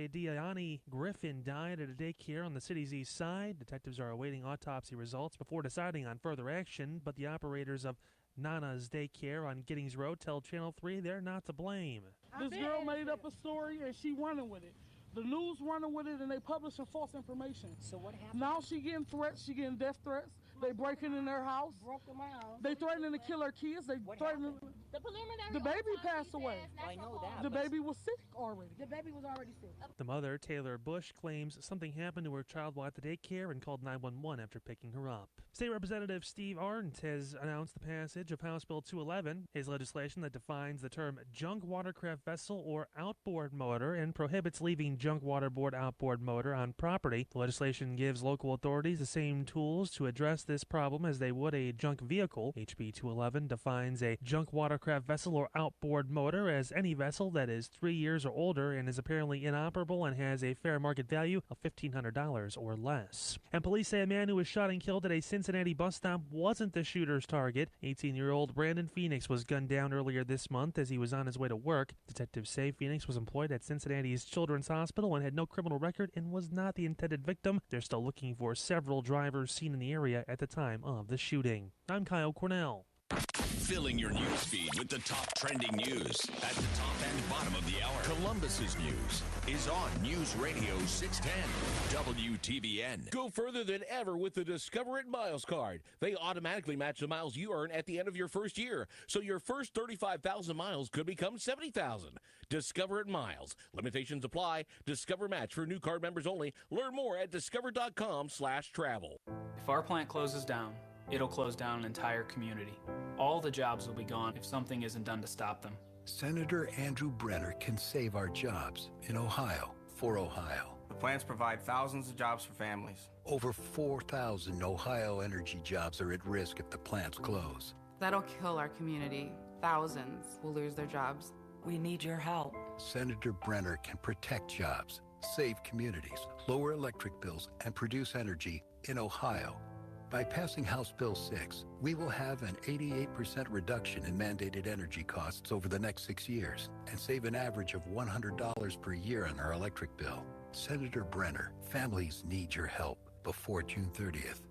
Diani Griffin died at a daycare on the city's east side. Detectives are awaiting autopsy results before deciding on further action, but the operators of Nana's daycare on Giddings Road tell Channel 3 they're not to blame. This girl made up a story and she running with it. The news running with it and they publishing false information. So what happened? Now she getting threats, she getting death threats. They breaking in their house. Broke in my house. They threatening to kill her kids. They threatening. The preliminary. The baby passed away. I know that. The baby was sick already. The baby was already sick. The mother, Taylor Bush, claims something happened to her child while at the daycare and called 911 after picking her up. State Representative Steve Arndt has announced the passage of House Bill 211, his legislation that defines the term junk watercraft vessel or outboard motor and prohibits leaving junk waterboard outboard motor on property. The legislation gives local authorities the same tools to address this problem as they would a junk vehicle. HB 211 defines a junk watercraft vessel or outboard motor as any vessel that is 3 years or older and is apparently inoperable and has a fair market value of $1,500 or less. And police say a man who was shot and killed at a Cincinnati bus stop wasn't the shooter's target. 18-year-old Brandon Phoenix was gunned down earlier this month as he was on his way to work. Detectives say Phoenix was employed at Cincinnati's Children's Hospital and had no criminal record and was not the intended victim. They're still looking for several drivers seen in the area at the time of the shooting. I'm Kyle Cornell. Filling your news feed with the top trending news at the top and bottom of the hour. Columbus's news is on News Radio 610 WTBN. Go further than ever with the Discover It Miles card. They automatically match the miles you earn at the end of your first year, so your first 35,000 miles could become 70,000. Discover It Miles. Limitations apply. Discover Match for new card members only. Learn more at discover.com/travel. If our plant closes down, it'll close down an entire community. All the jobs will be gone if something isn't done to stop them. Senator Andrew Brenner can save our jobs in Ohio for Ohio. The plants provide thousands of jobs for families. Over 4,000 Ohio energy jobs are at risk if the plants close. That'll kill our community. Thousands will lose their jobs. We need your help. Senator Brenner can protect jobs, save communities, lower electric bills, and produce energy in Ohio. By passing House Bill 6, we will have an 88% reduction in mandated energy costs over the next 6 years and save an average of $100 per year on our electric bill. Senator Brenner, families need your help before June 30th.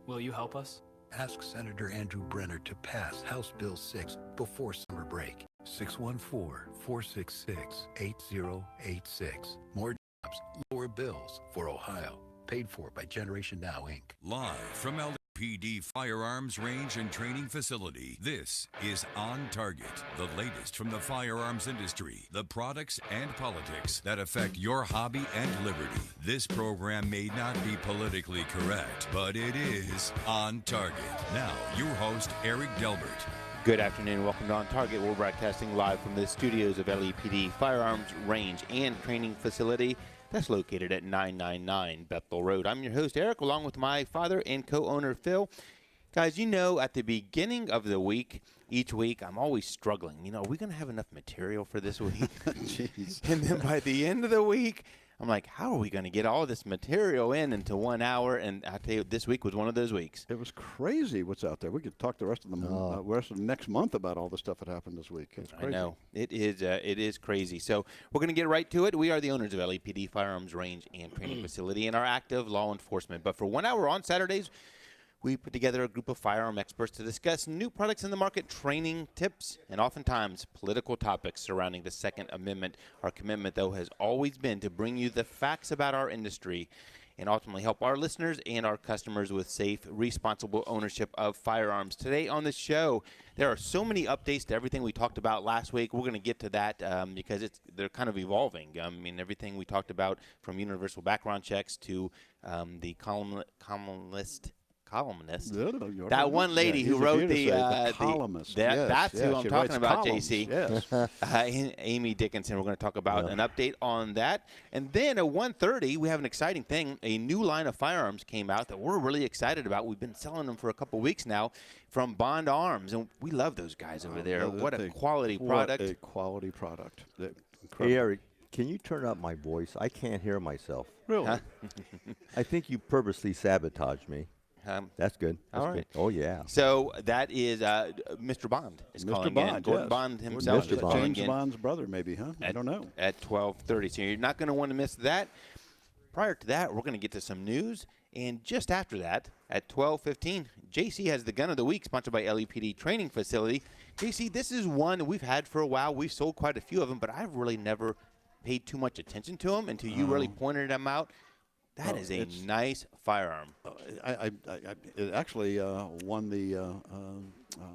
Will you help us? Ask Senator Andrew Brenner to pass House Bill 6 before summer break. 614-466-8086. More jobs, lower bills for Ohio. Paid for by Generation Now, Inc. Live from LAPD Firearms Range and Training Facility, this is On Target, the latest from the firearms industry, the products and politics that affect your hobby and liberty. This program may not be politically correct, but it is On Target. Now, your host, Eric Delbert. Good afternoon. Welcome to On Target. We're broadcasting live from the studios of LAPD Firearms Range and Training Facility. That's located at 999 Bethel Road. I'm your host, Eric, along with my father and co-owner, Phil. Guys, you know, at the beginning of the week, each week, I'm always struggling. You know, are we going to have enough material for this week? Jeez. And then by the end of the week, I'm like, how are we going to get all this material into 1 hour? And I tell you, this week was one of those weeks. It was crazy what's out there. We could talk the rest of the rest of the next month about all the stuff that happened this week. It's crazy. I know. It is crazy. So we're going to get right to it. We are the owners of LAPD Firearms Range and Training Facility and are active law enforcement. But for 1 hour on Saturdays, we put together a group of firearm experts to discuss new products in the market, training tips, and oftentimes political topics surrounding the Second Amendment. Our commitment, though, has always been to bring you the facts about our industry and ultimately help our listeners and our customers with safe, responsible ownership of firearms. Today on the show, there are so many updates to everything we talked about last week. We're going to get to that because they're kind of evolving. I mean, everything we talked about from universal background checks to the columnist. That one lady who wrote the columnist. That's who I'm talking about, columns. JC. Yes. Amy Dickinson. We're going to talk about an update on that. And then at 1:30, we have an exciting thing. A new line of firearms came out that we're really excited about. We've been selling them for a couple weeks now from Bond Arms, and we love those guys over there. What a quality product. What a quality product. Hey, Eric, can you turn up my voice? I can't hear myself. Really? I think you purposely sabotaged me. That's good. That's all good. right. Oh, yeah. So that is Mr. Bond is calling in. Gordon yes. Bond himself Mr. is calling James in. Bond's brother, maybe, huh? I don't know. At 12:30. So you're not going to want to miss that. Prior to that, we're going to get to some news. And just after that, at 12:15, JC has the Gun of the Week, sponsored by LEPD Training Facility. JC, this is one that we've had for a while. We've sold quite a few of them, but I've really never paid too much attention to them until you really pointed them out. That is a nice firearm. It actually won the,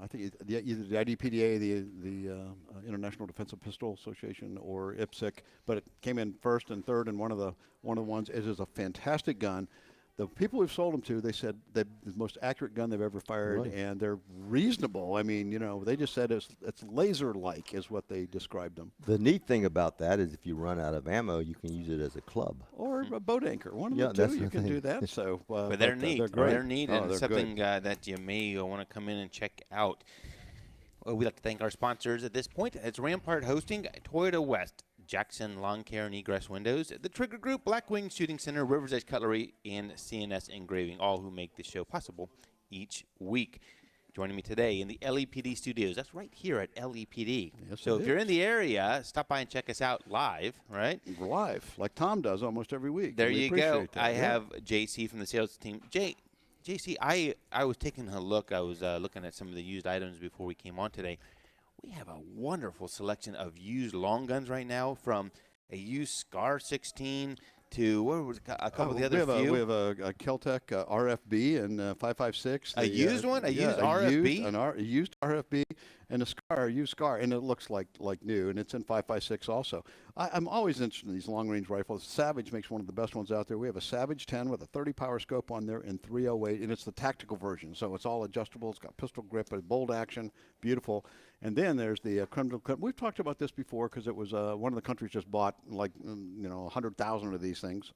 I think, either the IDPDA, the International Defensive Pistol Association, or IPSC, but it came in first and third in one of the ones. It is a fantastic gun. The people we've sold them to, they said they're the most accurate gun they've ever fired, and they're reasonable. I mean, they just said it's laser-like is what they described them. The neat thing about that is if you run out of ammo, you can use it as a club. Or a boat anchor. One of the that's two, you the can thing. do that. So, but they're neat. They're great. They're neat, and they're something that you may want to come in and check out. Well, we'd like to thank our sponsors at this point. It's Rampart Hosting, Toyota West, Jackson Lawn Care and Egress Windows, the Trigger Group, Blackwing Shooting Center, Rivers Edge Cutlery, and CNS Engraving, all who make this show possible each week. Joining me today in the LEPD studios. That's right here at LEPD. Yes, so if you're in the area, stop by and check us out live, right? Live, like Tom does almost every week. There We you appreciate go. that. I have JC from the sales team. JC, I was taking a look. I was looking at some of the used items before we came on today. We have a wonderful selection of used long guns right now, from a used Scar 16 to what was a couple of the other few. We have a Keltec RFB and 5.56. A used one? A used RFB? A used RFB and a used Scar, and it looks like new, and it's in 5.56 also. I'm always interested in these long-range rifles. Savage makes one of the best ones out there. We have a Savage 10 with a 30-power scope on there in 308, and it's the tactical version, so it's all adjustable. It's got pistol grip, a bolt action, beautiful. And then there's the Criminal Clip. We've talked about this before because it was one of the countries just bought 100,000 of these things.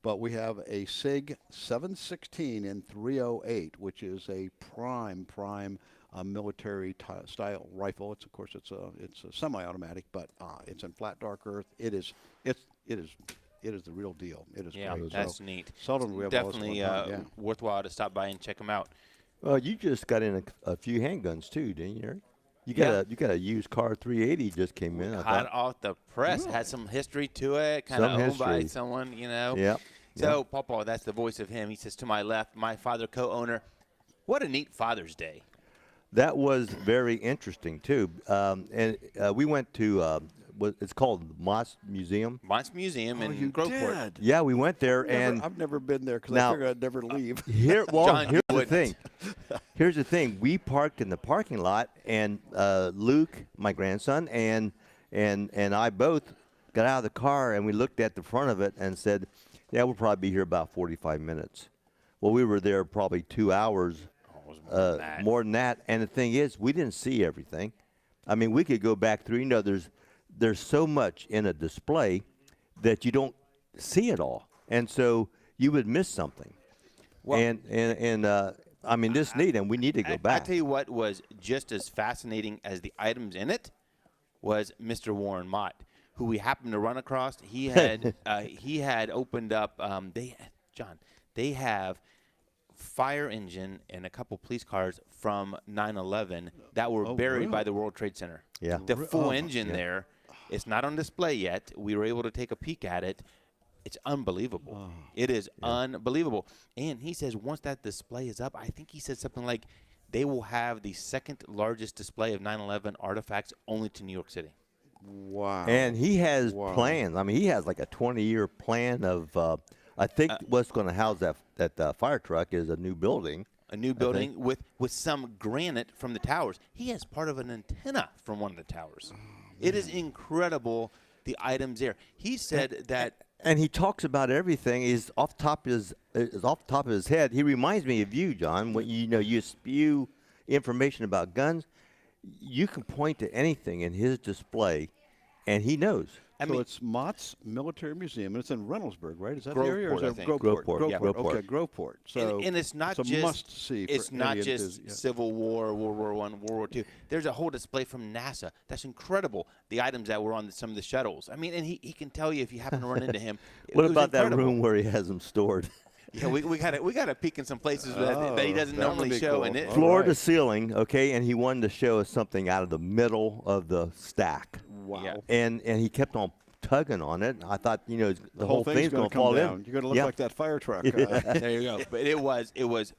But we have a SIG 716 in 308, which is a prime military style rifle. It's a semi-automatic, but it's in flat dark earth. It is the real deal. It is great. That's neat. Seldom we have definitely worthwhile to stop by and check them out. Well, you just got in a few handguns too, didn't you, Eric? You got a used car 380 just came in. Hot off the press, had some history to it, kind of owned by someone, Yeah. So, Pawpaw, that's the voice of him. He sits to my left, my father, co-owner. What a neat Father's Day. That was very interesting too, and we went to it's called Moss Museum. Moss Museum in Groveport. Yeah, we went there, I've never been there because I figured I'd never leave. Here's the thing. Here's the thing. We parked in the parking lot, and Luke, my grandson, and I both got out of the car, and we looked at the front of it and said, "Yeah, we'll probably be here about 45 minutes." Well, we were there probably 2 hours. More than that. And the thing is, we didn't see everything. I mean, we could go back through. There's so much in a display that you don't see it all, and so you would miss something. Well, and I mean, this is neat, and we need to go back. I tell you what was just as fascinating as the items in it was Mr. Warren Mott, who we happened to run across. He had he had opened up. They have fire engine and a couple police cars from 9/11 that were buried by the World Trade Center. Yeah, the full engine there. It's not on display yet. We were able to take a peek at it. It's unbelievable. It is unbelievable. And he says once that display is up, I think he said something like they will have the second largest display of 9/11 artifacts only to New York City. Wow. And he has plans. I mean, he has like a 20-year plan of I think what's going to house that fire truck is a new building. A new building with some granite from the towers. He has part of an antenna from one of the towers. It is incredible, the items there. He said that, and he talks about everything. Is off the top of his head. He reminds me of you, John. When you spew information about guns, you can point to anything in his display, and he knows. So it's Mott's Military Museum, and it's in Reynoldsburg, right? Is that Groveport, the area? Or is it Groveport. Yeah. Groveport. Okay, Groveport. So and it's not just must-see. It's not just Civil War, World War I, World War II. There's a whole display from NASA. That's incredible. The items that were on some of the shuttles. I mean, and he can tell you if you happen to run into him. What about that room where he has them stored? Yeah, we got to peek in some places that he doesn't normally show. Cool. And it, Floor to ceiling, okay, and he wanted to show us something out of the middle of the stack. Wow. Yeah. And he kept on tugging on it. I thought, the whole thing's going to come fall down. in. You're going to look like that fire truck. There you go. But it was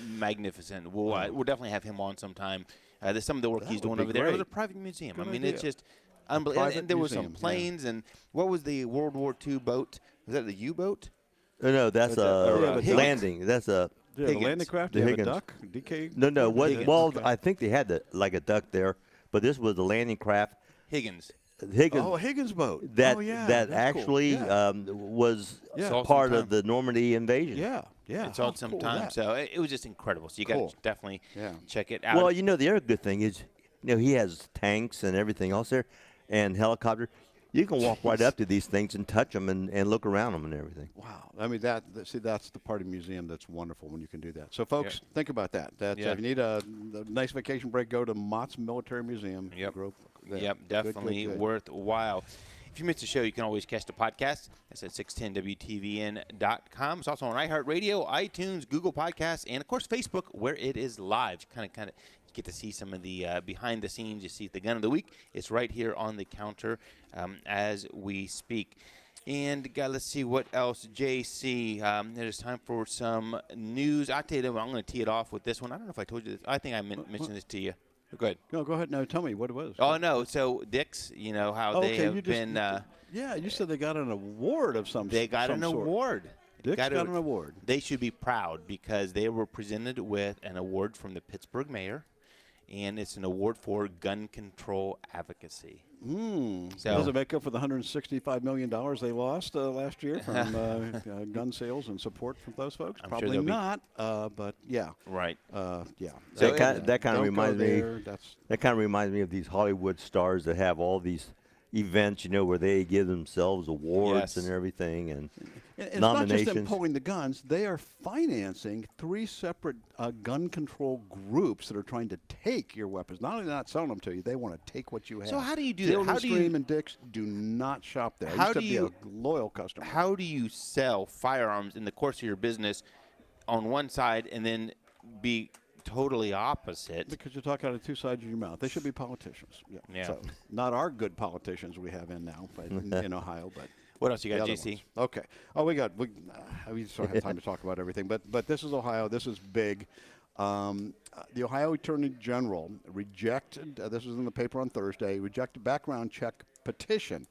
magnificent. We'll definitely have him on sometime. There's some of the work he's doing over there. It was a private museum. Good I mean, idea. it's just unbelievable. And there were some museum, planes. And what was the World War II boat? Was that the U-boat? No, that's a landing. That's a Do you have a landing craft? Do you have a duck? DK? No. Higgins. Well, Okay. I think they had a duck there, but this was the landing craft. Higgins. Higgins. Oh, a Higgins boat. That that's actually cool. Yeah. was Saw part some of the Normandy invasion. Yeah. It's on some time. So it was just incredible. So you got to definitely check it out. Well, the other good thing is, he has tanks and everything else there, and helicopter. You can walk right up to these things and touch them and look around them and everything. Wow. I mean, that's the part of the museum that's wonderful when you can do that. So, folks, think about that. If you need a nice vacation break, go to Mott's Military Museum. Yep. Good, Definitely good. worthwhile. If you missed the show, you can always catch the podcast. That's at 610WTVN.com. It's also on iHeartRadio, iTunes, Google Podcasts, and, of course, Facebook, where it is live. Kind of get to see some of the behind the scenes. You see the gun of the week. It's right here on the counter as we speak. And let's see what else. JC, it is time for some news. I'll tell you what, I'm going to tee it off with this one. I don't know if I told you this. I think I mentioned this to you. Go ahead. No, go ahead. No, tell me what it was. Oh, no. So, Dick's, how they have been. Yeah, you said they got an award of some sort. They got an award. Dick's got an award. They should be proud because they were presented with an award from the Pittsburgh mayor, and it's an award for gun control advocacy. So does it make up for the $165 million they lost last year from gun sales and support from those folks? I'm Probably sure not, but yeah. Right. Yeah. So that kind of reminds me. That's That kind of reminds me of these Hollywood stars that have all these events, where they give themselves awards and everything and it's nominations. not just them pulling the guns. They are financing 3 separate gun control groups that are trying to take your weapons. Not only not selling them to you, they want to take what you have. So how do you do Field that? How and do you Stream and Dick's do not shop there. How I used do to you be a loyal customer. How do you sell firearms in the course of your business on one side and then be totally opposite? Because you talk out of 2 sides of your mouth. They should be politicians. Yeah. So, not our good politicians we have in now, but in Ohio. But what else you got, the JC? ones. Okay. Oh, we just don't have time to talk about everything. But this is Ohio. This is big. The Ohio Attorney General rejected. This was in the paper on Thursday. Rejected background check petition.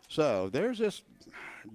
So there's this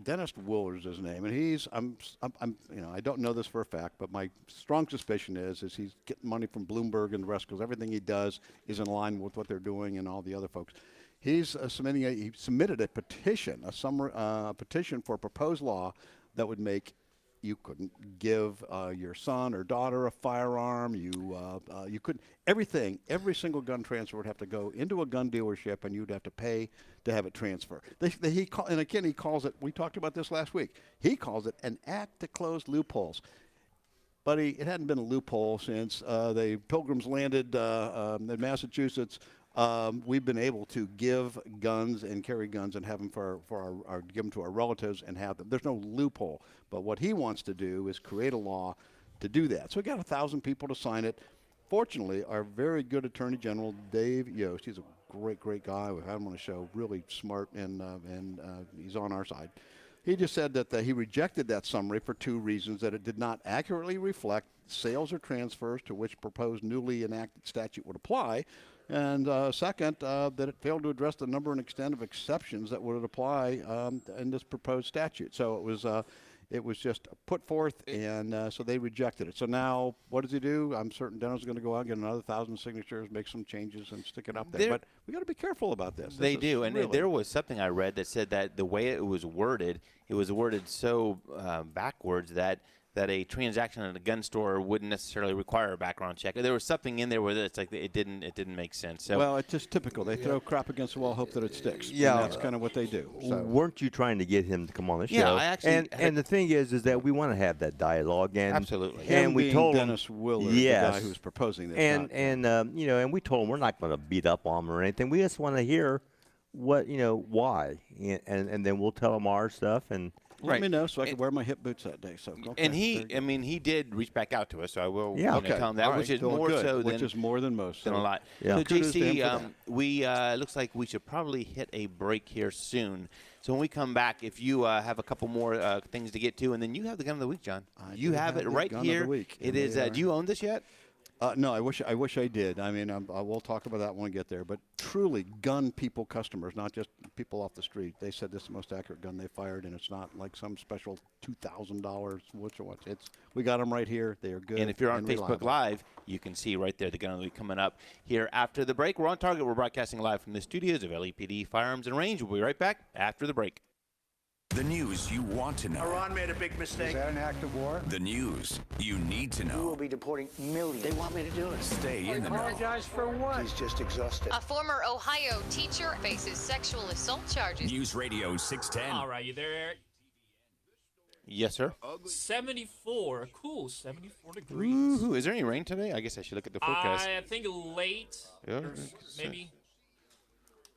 Dennis Willer's his name, and he's I don't know this for a fact, but my strong suspicion is he's getting money from Bloomberg and the rest because everything he does is in line with what they're doing and all the other folks. He's he submitted a petition, a petition for a proposed law that would make you couldn't give your son or daughter a firearm. You couldn't. Every single gun transfer would have to go into a gun dealership, and you'd have to pay to have it transfer. He calls it. We talked about this last week. He calls it an act to close loopholes. Buddy, it hadn't been a loophole since the Pilgrims landed in Massachusetts. We've been able to give guns and carry guns and have them give them to our relatives and have them. There's no loophole. But what he wants to do is create a law to do that. So we got 1,000 people to sign it. Fortunately, our very good Attorney General, Dave Yost, he's a great guy. We've had him on the show, really smart, and he's on our side. He just said that he rejected that summary for 2 reasons: that it did not accurately reflect sales or transfers to which proposed newly enacted statute would apply, and second, that it failed to address the number and extent of exceptions that would apply in this proposed statute. So it was just put forth, and so they rejected it. So now, what does he do? I'm certain Dennis is going to go out and get another 1,000 signatures, make some changes, and stick it up there. But we got to be careful about this. They do, and there was something I read that said that the way it was worded so backwards that a transaction at a gun store wouldn't necessarily require a background check. There was something in there where it's like it didn't make sense. So, well, it's just typical. They throw crap against the wall, hope that it sticks. Yeah, and that's kind of what they do. So. Weren't you trying to get him to come on the show? Yeah, I actually. And the thing is that we want to have that dialogue. And absolutely. And we told Dennis Willard, yes, the guy who's proposing this. And we told him we're not going to beat up on him or anything. We just want to hear why, and then we'll tell him our stuff and Let me know so I can wear my hip boots that day. So and he did reach back out to us, so I will tell him that, All right. which is Well, more good. so which than is more than most. a lot. Yeah. So Kudos to him JC, for that. we looks like we should probably hit a break here soon. So when we come back, if you have a couple more things to get to, and then you have the gun of the week, John. You have it the right gun of here. the week, It and is. they Do you own this yet? No, I wish I did. I mean, I will talk about that when we get there. But truly, gun people customers, not just people off the street. They said this is the most accurate gun they fired, and it's not like some special $2,000. We got them right here. They are good. And if you're on and Facebook reliable. Live, you can see right there the gun of the week coming up here after the break. We're on target. We're broadcasting live from the studios of LEPD Firearms and Range. We'll be right back after the break. The news you want to know. Iran made a big mistake. Is that an act of war? The news you need to know. We will be deporting millions. They want me to do it. Stay in the know. Apologize for what? He's just exhausted. A former Ohio teacher faces sexual assault charges. News Radio 610. All right, you there, Eric? Yes, sir. 74. Cool, 74 degrees. Woohoo. Is there any rain today? I guess I should look at the forecast. I think late. Yeah, Maybe.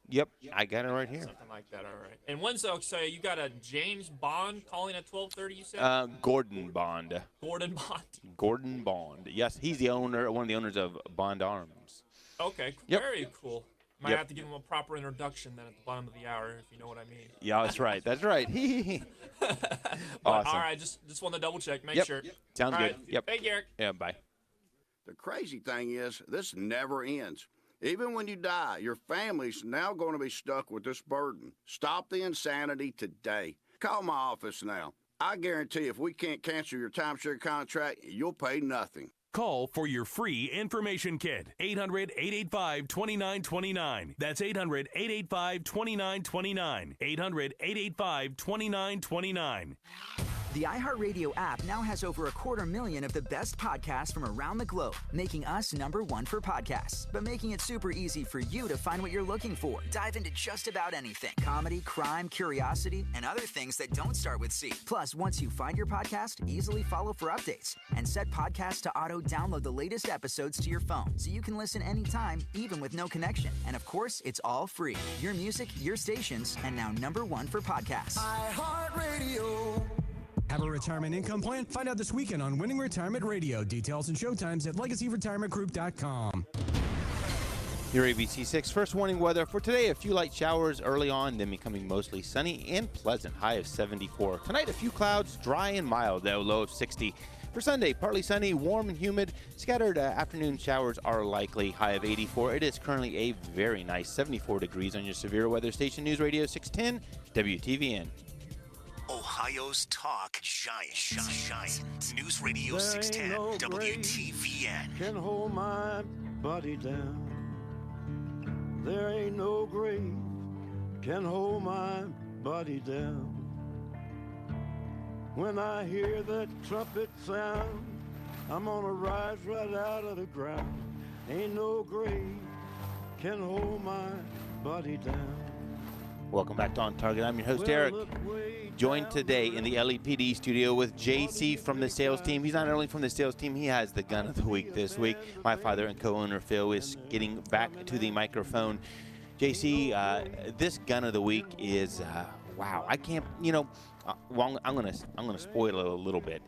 Yep, I got it right here. Something like that, all right. And when's so you got a James Bond calling at 12:30, you said? Gordon Bond. Gordon Bond. Gordon Bond. Yes, he's the owner, one of the owners of Bond Arms. Okay, Yep. very cool. Might Yep. have to give him a proper introduction then at the bottom of the hour, if you know what I mean. Yeah, that's right. That's right. But, Awesome. all right, just want to double check, make Yep. sure. Sounds All good. right. Yep. Thank you, Eric. Yeah, bye. The crazy thing is, this never ends. Even when you die, your family's now going to be stuck with this burden. Stop the insanity today. Call my office now. I guarantee if we can't cancel your timeshare contract, you'll pay nothing. Call for your free information kit. 800-885-2929. That's 800-885-2929. 800-885-2929. The iHeartRadio app now has over 250,000 of the best podcasts from around the globe, making us #1 for podcasts, but making it super easy for you to find what you're looking for. Dive into just about anything: comedy, crime, curiosity, and other things that don't start with C. Plus, once you find your podcast, easily follow for updates and set podcasts to auto-download the latest episodes to your phone so you can listen anytime, even with no connection. And of course, it's all free. Your music, your stations, and now #1 for podcasts. iHeartRadio. Have a retirement income plan? Find out this weekend on Winning Retirement Radio. Details and showtimes at LegacyRetirementGroup.com. Your ABC6 first warning weather for today: a few light showers early on, then becoming mostly sunny and pleasant. High of 74. Tonight, a few clouds, dry and mild, though low of 60. For Sunday, partly sunny, warm and humid. Scattered afternoon showers are likely. High of 84. It is currently a very nice 74 degrees on your severe weather station. News Radio 610 WTVN. Ohio's talk giant. News Radio 610 WTVN. Can hold my body down. There ain't no grave can hold my body down. When I hear that trumpet sound, I'm gonna rise right out of the ground. Ain't no grave can hold my body down. Welcome back to On Target. I'm your host, Eric. Joined today in the LEPD studio with JC from the sales team. He's not only from the sales team, he has the gun of the week this week. My father and co-owner Phil is getting back to the microphone. JC, this gun of the week is wow. I can't, well, I'm gonna spoil it a little bit.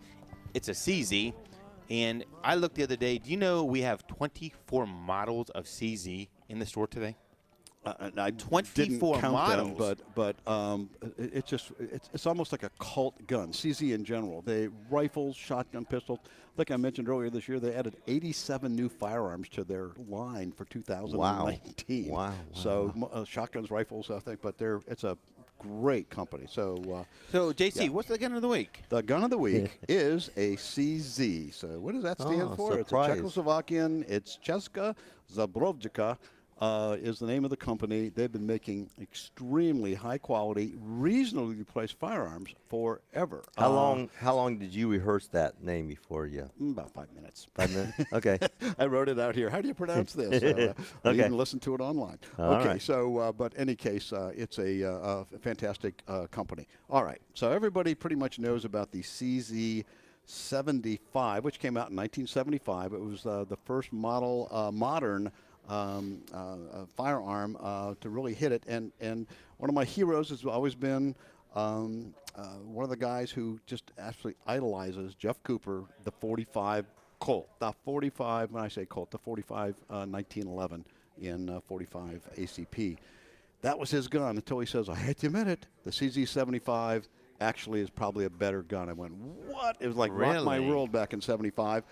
It's a CZ, and I looked the other day. Do you know we have 24 models of CZ in the store today? I 24 didn't count models. them, but it's almost like a cult gun. CZ in general, they rifles, shotgun, pistols. Like I mentioned earlier this year, they added 87 new firearms to their line for 2019. Wow. So shotguns, rifles, I think, but it's a great company. So JC, what's the gun of the week? The gun of the week is a CZ. So what does that stand for? Surprise. It's a Czechoslovakian. It's Česká Zbrojovka. Is the name of the company. They've been making extremely high quality, reasonably priced firearms forever. How long did you rehearse that name before you? About 5 minutes. 5 minutes? Okay. I wrote it out here. How do you pronounce this? I Okay. even listened to it online. All okay, right. so, but any case, it's a fantastic company. All right, so everybody pretty much knows about the CZ75, which came out in 1975. It was the first model, modern firearm to really hit it, and one of my heroes has always been One of the guys who just absolutely idolizes Jeff Cooper, the 45 Colt. The 45, when I say Colt, the 45 1911 in 45 ACP. That was his gun until he says, I hate to admit it, the CZ75 actually is probably a better gun. I went, what? It was like rock my world back in 75.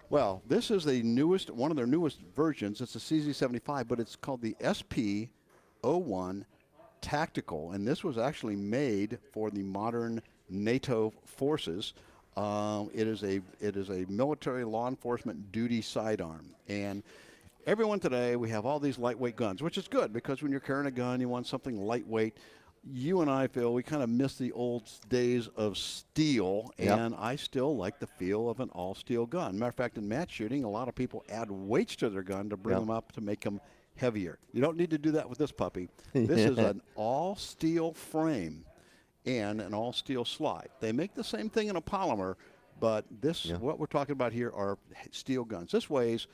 Well, this is the newest, one of their newest versions. It's a CZ75, but it's called the SP-01 Tactical, and this was actually made for the modern NATO forces. It is a military law enforcement duty sidearm, and everyone today, we have all these lightweight guns, which is good because when you're carrying a gun, you want something lightweight. You and I, Phil, we kind of miss the old days of steel, and I still like the feel of an all-steel gun. Matter of fact, in match shooting, a lot of people add weights to their gun to bring them up to make them heavier. You don't need to do that with this puppy. This is an all-steel frame and an all-steel slide. They make the same thing in a polymer, but this, what we're talking about here are steel guns. This weighs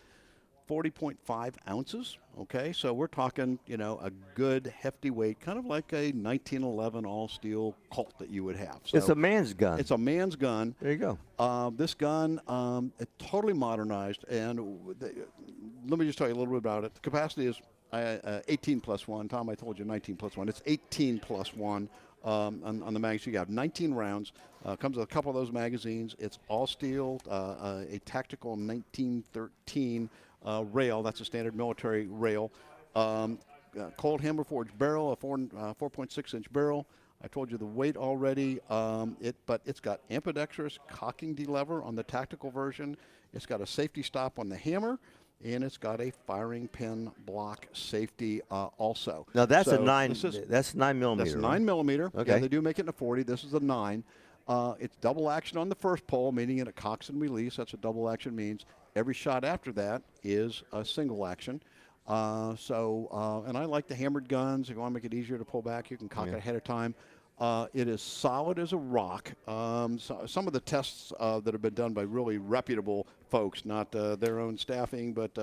40.5 ounces, okay? So we're talking, you know, a good hefty weight, kind of like a 1911 all-steel Colt that you would have. So it's a man's gun. It's a man's gun. There you go. This gun, it's totally modernized, and let me just tell you a little bit about it. The capacity is 18 plus 1. Tom, I told you 19 plus 1. It's 18 plus 1 on the magazine. You have 19 rounds. Comes with a couple of those magazines. It's all steel, a tactical 1913 rail. That's a standard military rail. Cold hammer forged barrel, a 4.6-inch barrel. I told you the weight already. But it's got ambidextrous cocking delever on the tactical version. It's got a safety stop on the hammer, and it's got a firing pin block safety also. Now that's so a 9. That's 9 millimeter. That's 9 millimeter. Okay. Yeah, they do make it in a 40. This is a 9. It's double action on the first pull, meaning it cocks and release. That's what double action means. Every shot after that is a single action. And I like the hammered guns. If you want to make it easier to pull back, you can cock it ahead of time. It is solid as a rock. So some of the tests that have been done by really reputable folks, not their own staffing, but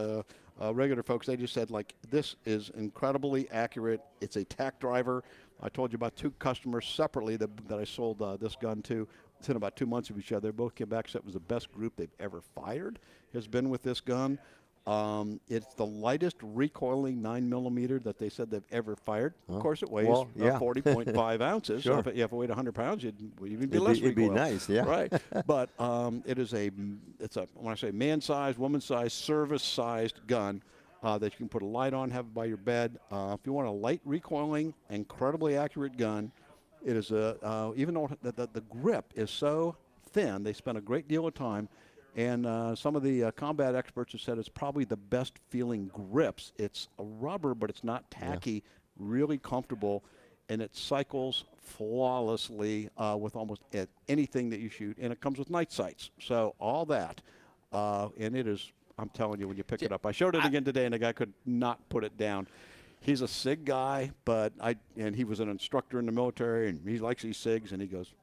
regular folks, they just said, like, this is incredibly accurate. It's a tack driver. I told you about 2 customers separately that I sold this gun to. Within about 2 months of each other, both came back, said it was the best group they've ever fired, has been with this gun. It's the lightest recoiling 9 millimeter that they said they've ever fired. Of course, it weighs 40.5 ounces. Sure. So if you have to weigh 100 pounds, you'd even be less recoil. It'd be nice, yeah. Right. But it's a when I say man-sized, woman-sized, service-sized gun that you can put a light on, have it by your bed. If you want a light recoiling, incredibly accurate gun, it is even though the grip is so thin, they spent a great deal of time. And some of the combat experts have said it's probably the best feeling grips. It's a rubber, but it's not tacky, really comfortable, and it cycles flawlessly with almost anything that you shoot. And it comes with night sights. So all that. And it is, I'm telling you, when you pick it up. I showed it again today, and the guy could not put it down. He's a SIG guy, and he was an instructor in the military, and he likes these SIGs, and he goes,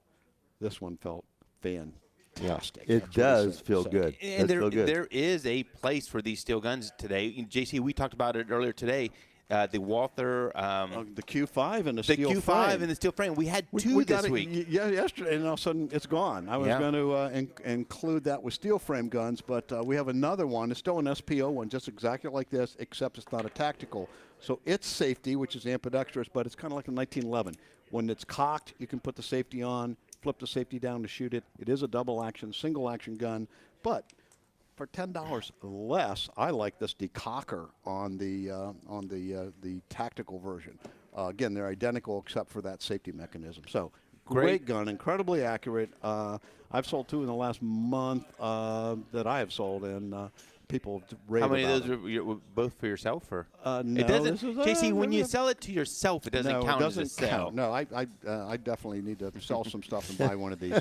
this one felt fantastic. It does feel good. And there is a place for these steel guns today. JC, we talked about it earlier today. The Walther, the Q5 and the steel Q5 frame. and the steel frame. We had two this week. Yesterday, and all of a sudden it's gone. I was going to include that with steel frame guns, but we have another one. It's still an SPO one, just exactly like this, except it's not a tactical. So it's safety, which is ambidextrous, but it's kind of like a 1911. When it's cocked, you can put the safety on, flip the safety down to shoot it. It is a double action, single action gun, but for $10 less, I like this decocker on the tactical version. Again, they're identical except for that safety mechanism. So great gun, incredibly accurate. I've sold 2 in the last month that I have sold, and people rave about it. How many of those are both for yourself? Or no, it doesn't. JC, when you sell it to yourself, it doesn't count as a sale. No, I definitely need to sell some stuff and buy one of these.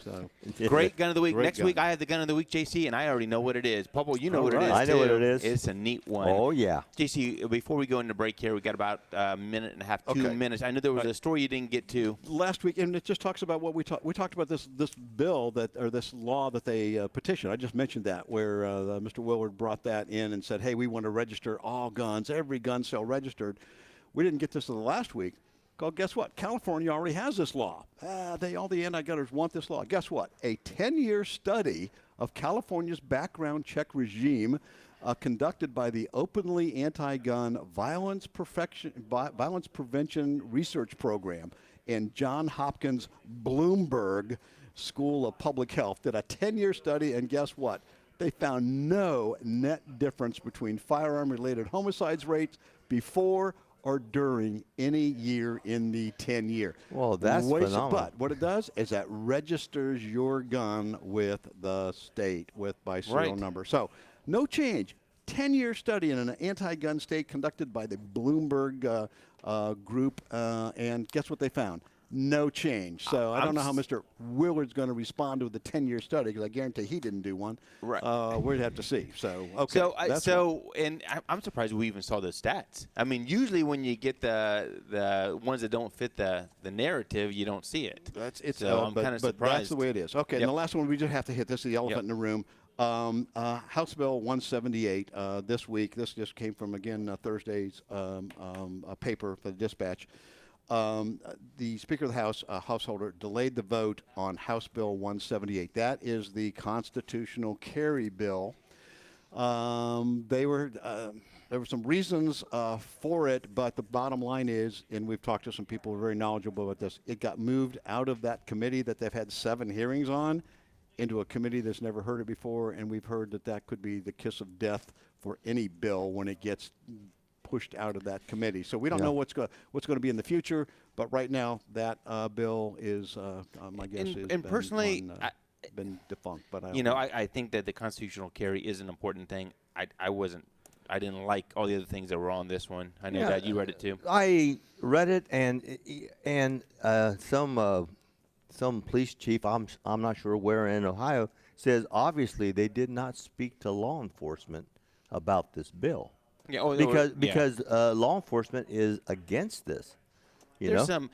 Great gun of the week. Great Next gun. week, I have the gun of the week, JC, and I already know what it is. Popo, you know what it is, I know what it is. It's a neat one. Oh, yeah. JC, before we go into break here, we got about a minute and a half, 2 minutes. I know there was a story you didn't get to. Last week, and it just talks about what we talked about this bill this law that they petitioned. I just mentioned that, where Mr. Willard brought that in and said, hey, we want to register all guns, every gun sale registered. We didn't get this to the last week Well, guess what? California already has this law. All the anti-gunners want this law. Guess what? A 10-year study of California's background check regime conducted by the Openly Anti-Gun Violence Prevention Research Program and Johns Hopkins Bloomberg School of Public Health did a 10-year study, and guess what? They found no net difference between firearm-related homicides rates before or during any year in the 10-year. Well, that's phenomenal. But what it does is that registers your gun with the state by serial number. So no change. 10-year study in an anti-gun state conducted by the Bloomberg group, and guess what they found? No change. So I don't know how Mr. Willard's going to respond to the 10-year study, because I guarantee he didn't do one. Right. We'd have to see. So okay. I'm surprised we even saw the stats. I mean, usually when you get the ones that don't fit the narrative, you don't see it. I'm kind of surprised. But that's the way it is. Okay. Yep. And the last one we just have to hit. This is the elephant in the room. House Bill 178 this week. This just came from, again, Thursday's paper for the Dispatch. The Speaker of the House, Householder, delayed the vote on House Bill 178. That is the constitutional carry bill. There were some reasons for it, but the bottom line is, and we've talked to some people who are very knowledgeable about this, it got moved out of that committee that they've had 7 hearings on into a committee that's never heard it before, and we've heard that could be the kiss of death for any bill when it gets pushed out of that committee. So we don't know what's going to be in the future, but right now that bill is, my guess is, been defunct. But I think that the constitutional carry is an important thing. I didn't like all the other things that were on this one. I know that you read it too. I read it, and some police chief, I'm not sure where in Ohio, says obviously they did not speak to law enforcement about this bill. Because law enforcement is against this. There's some,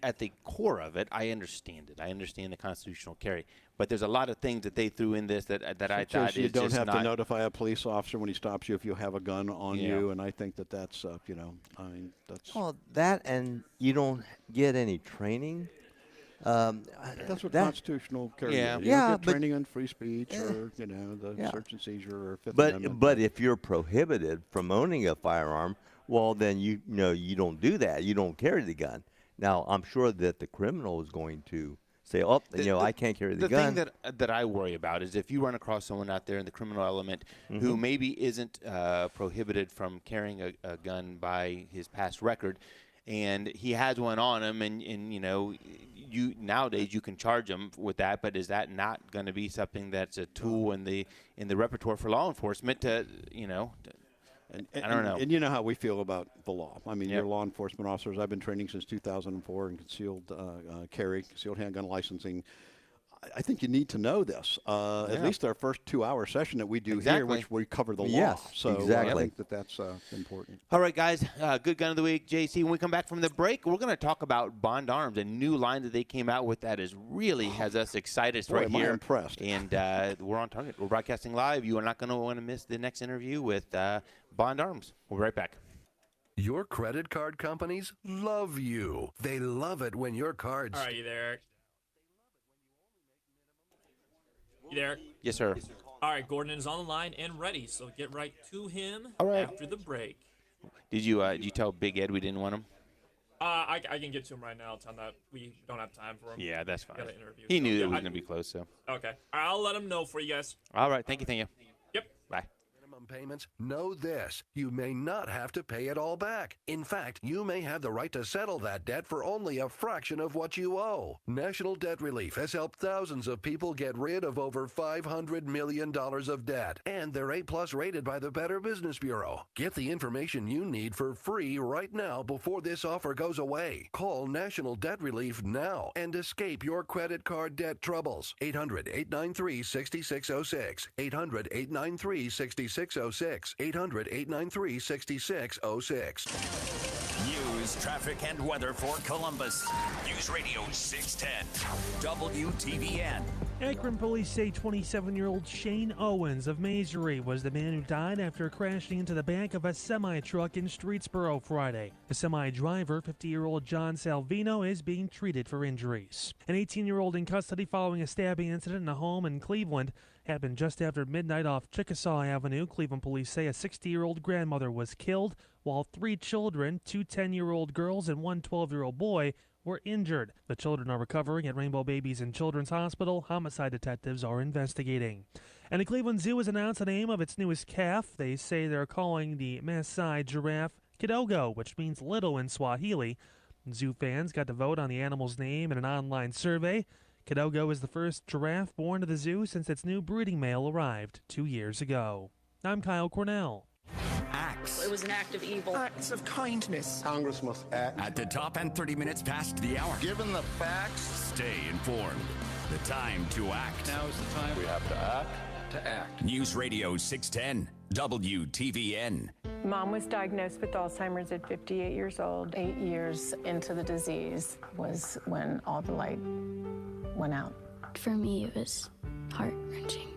at the core of it, I understand it. I understand the constitutional carry. But there's a lot of things that they threw in this that I thought you don't have to notify a police officer when he stops you if you have a gun on you, and I think that's, that's... Well, that, and you don't get any training. That's what constitutional carry is. You don't get training on free speech or, the search and seizure or Fifth Amendment. But if you're prohibited from owning a firearm, well, then you don't do that. You don't carry the gun. Now, I'm sure that the criminal is going to say, I can't carry the gun. The thing that I worry about is if you run across someone out there in the criminal element who maybe isn't prohibited from carrying a gun by his past record, and he has one on him, and you nowadays you can charge him with that, but is that not going to be something that's a tool in the repertoire for law enforcement to I don't know. And you know how we feel about the law. I mean, you're law enforcement officers. I've been training since 2004 in concealed handgun licensing. I think you need to know this. At least our first 2-hour session that we do here, which we cover the law. Yes, so exactly. I think that's important. All right, guys. Good gun of the week, JC. When we come back from the break, we're going to talk about Bond Arms, a new line that they came out with that has us excited right here. I'm impressed. And we're on target. We're broadcasting live. You are not going to want to miss the next interview with Bond Arms. We'll be right back. Your credit card companies love you. They love it when your cards... All right, you there? You there? Yes, sir. All right, Gordon is on the line and ready, so get right to him after the break. Did you tell Big Ed we didn't want him? I can get to him right now. Tell him that we don't have time for him. Yeah, that's fine. Got an interview. He knew that we were going to be close, so. Okay. I'll let him know for you guys. All right. Thank you. Yep. Bye. Payments, know this: you may not have to pay it all back. In fact, you may have the right to settle that debt for only a fraction of what you owe. National Debt Relief has helped thousands of people get rid of over $500 million of debt, and they're A+ rated by the Better Business Bureau. Get the information you need for free right now before this offer goes away. Call National Debt Relief now and escape your credit card debt troubles. 800-893-6606. 800-893-6606. 800-893-6606. News, traffic, and weather for Columbus. News Radio 610 WTVN. Akron police say 27-year-old Shane Owens of Masery was the man who died after crashing into the back of a semi-truck in Streetsboro Friday. The semi-driver, 50-year-old John Salvino, is being treated for injuries. An 18-year-old in custody following a stabbing incident in a home in Cleveland happened just after midnight off Chickasaw Avenue. Cleveland police say a 60-year-old grandmother was killed, while 3 children, 2 10-year-old girls and 1 12-year-old boy, were injured. The children are recovering at Rainbow Babies and Children's Hospital. Homicide detectives are investigating. And the Cleveland Zoo has announced the name of its newest calf. They say they're calling the Maasai giraffe Kidogo, which means little in Swahili. Zoo fans got to vote on the animal's name in an online survey. Kidogo is the first giraffe born to the zoo since its new breeding male arrived 2 years ago. I'm Kyle Cornell. Acts. It was an act of evil. Acts of kindness. Congress must act. At the top and 30 minutes past the hour. Given the facts, Stay informed. The time to act. now is the time we have to act. News Radio 610, WTVN. Mom was diagnosed with Alzheimer's at 58 years old. 8 years into the disease was when all the light went out. For me, it was heart-wrenching.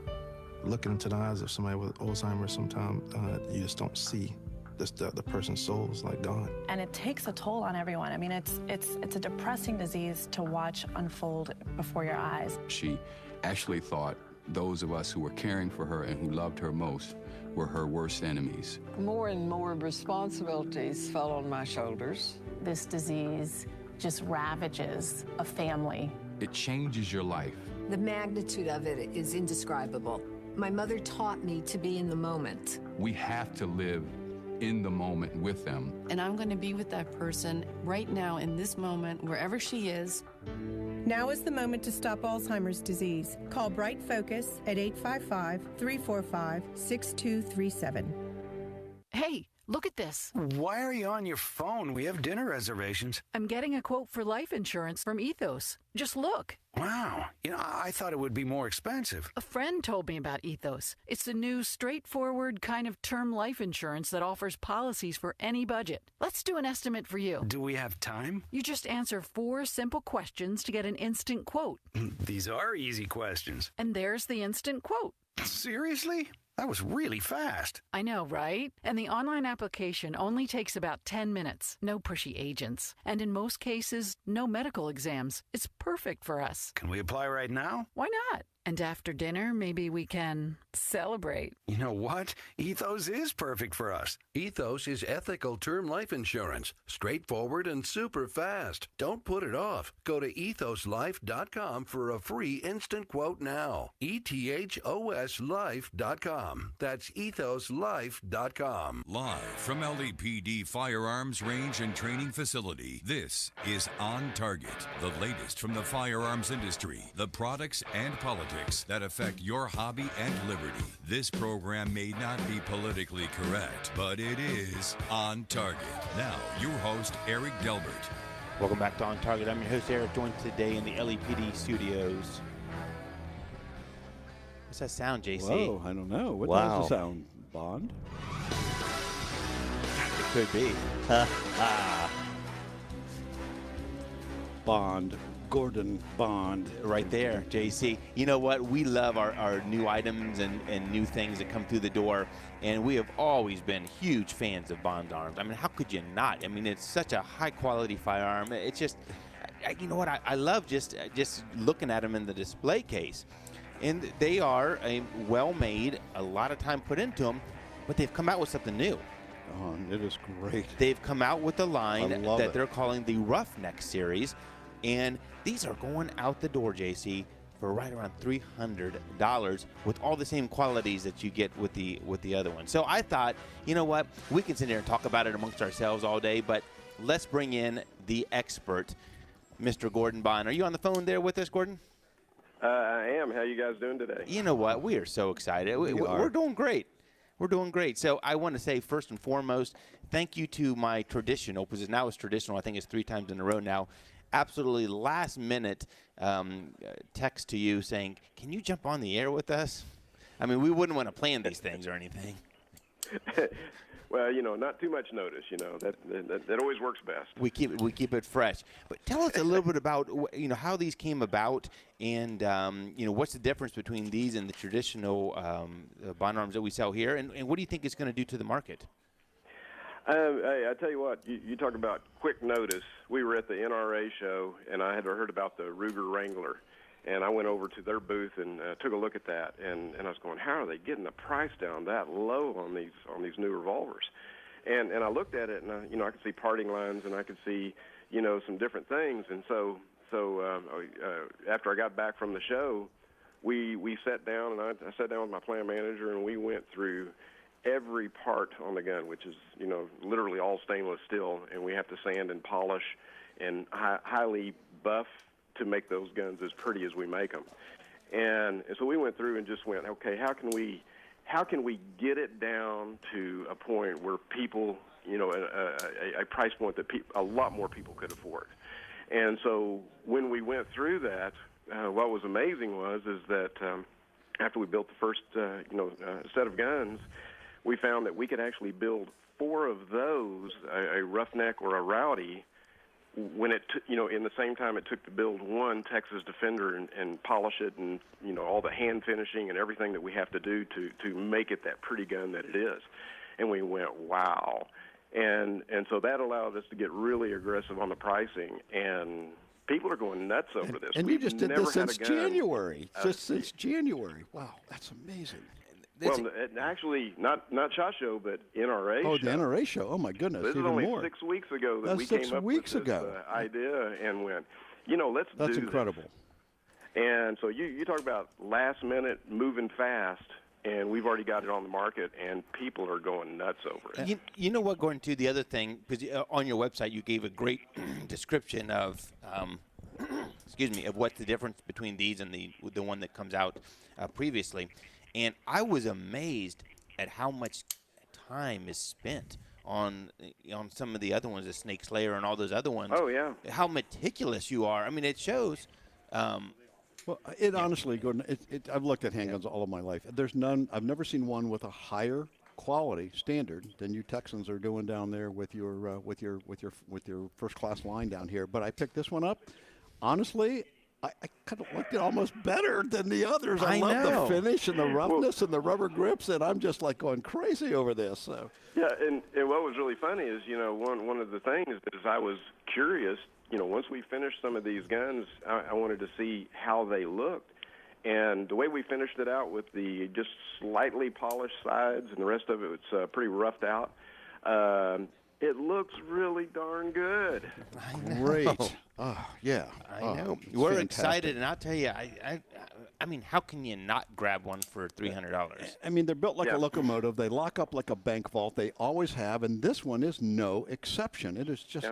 Looking into the eyes of somebody with Alzheimer's, sometimes you just don't see the person's soul is like gone. And it takes a toll on everyone. I mean, it's a depressing disease to watch unfold before your eyes. She actually thought those of us who were caring for her and who loved her most were her worst enemies. More and more responsibilities fell on my shoulders. This disease just ravages a family. It changes your life. The magnitude of it is indescribable. My mother taught me to be in the moment. We have to live in the moment with them. And I'm going to be with that person right now in this moment, wherever she is. Now is the moment to stop Alzheimer's disease. Call Bright Focus at 855-345-6237. Hey, look at this. Why are you on your phone? We have dinner reservations. I'm getting a quote for life insurance from Ethos. Just look. Wow. I thought it would be more expensive. A friend told me about Ethos. It's the new, straightforward kind of term life insurance that offers policies for any budget. Let's do an estimate for you. Do we have time? You just answer 4 simple questions to get an instant quote. These are easy questions. And there's the instant quote. Seriously? That was really fast. I know, right? And the online application only takes about 10 minutes. No pushy agents. And in most cases, no medical exams. It's perfect for us. Can we apply right now? Why not? And after dinner, maybe we can celebrate. You know what? Ethos is perfect for us. Ethos is ethical term life insurance. Straightforward and super fast. Don't put it off. Go to ethoslife.com for a free instant quote now. ETHOSlife.com. That's ethoslife.com. Live from LAPD Firearms Range and Training Facility, this is On Target, the latest from the firearms industry, the products and politics that affect your hobby and liberty. This program may not be politically correct, but it is On Target. Now, your host, Eric Delbert. Welcome back to On Target. I'm your host, Eric, joined today in the LAPD studios. What's that sound, JC? Whoa, I don't know. What does the sound? Bond? It could be. Bond. Gordon Bond. Right there, JC. You know what? We love our new items and new things that come through the door, and we have always been huge fans of Bond Arms. I mean, how could you not? I mean, it's such a high-quality firearm. It's just, you know what? I love just looking at them in the display case. And they are well-made, a lot of time put into them, but they've come out with something new. Oh, it is great. They've come out with a line that they're calling the Roughneck series, and these are going out the door, JC, for right around $300 with all the same qualities that you get with the other one. So I thought, you know what, we can sit here and talk about it amongst ourselves all day, but let's bring in the expert, Mr. Gordon Bond. Are you on the phone there with us, Gordon? I am. How you guys doing today? You know what, we are so excited. We're doing great. We're doing great. So I want to say, first and foremost, thank you to my traditional, because now it's traditional, I think it's 3 times in a row now, absolutely last-minute text to you saying, can you jump on the air with us? I mean, we wouldn't want to plan these things or anything. Well, not too much notice. That always works best. We keep it fresh. But tell us a little bit about how these came about, and what's the difference between these and the traditional bond arms that we sell here, and what do you think it's going to do to the market? Hey, I tell you what, you talk about quick notice. We were at the NRA show, and I had heard about the Ruger Wrangler, and I went over to their booth and took a look at that, and I was going, how are they getting the price down that low on these new revolvers? And I looked at it, and I could see parting lines, and I could see some different things, and so after I got back from the show, we sat down, and I sat down with my plant manager, and we went through every part on the gun, which is literally all stainless steel, and we have to sand and polish and highly buff to make those guns as pretty as we make them. And so we went through and just went, okay, how can we get it down to a point where people, a price point that a lot more people could afford. And so when we went through that, what was amazing is that after we built the first set of guns, we found that we could actually build 4 of those, a roughneck or a rowdy, when in the same time it took to build one Texas Defender and polish it, and all the hand finishing and everything that we have to do to make it that pretty gun that it is. And we went, wow. And so that allowed us to get really aggressive on the pricing, and people are going nuts over this. And you just did this since January. Since January. Wow, that's amazing. Well, actually, not SHOT Show, but NRA show. Oh, the NRA show. Oh, my goodness, this is even only more. 6 weeks ago that That's we 6 came up weeks with this ago. idea and went, let's do this. That's incredible. And so you talk about last minute moving fast, and we've already got it on the market, and people are going nuts over it. You know what, Gordon, too, the other thing, because on your website you gave a great description of, of what's the difference between these and the one that comes out previously. And I was amazed at how much time is spent on some of the other ones, the Snake Slayer and all those other ones. Oh, yeah. How meticulous you are. I mean, it shows. Well, honestly, Gordon, I've looked at handguns all of my life. There's none. I've never seen one with a higher quality standard than you Texans are doing down there with your first class line down here. But I picked this one up. Honestly, I kind of liked it almost better than the others. I love the finish and the roughness and the rubber grips, and I'm just like going crazy over this. So. Yeah, and what was really funny is, one of the things is I was curious, once we finished some of these guns, I wanted to see how they looked. And the way we finished it out with the just slightly polished sides and the rest of it was pretty roughed out, it looks really darn good. Great. Oh, yeah. I know. We're excited, and I'll tell you, I mean, how can you not grab one for $300? I mean, they're built like a locomotive. They lock up like a bank vault. They always have, and this one is no exception. It is just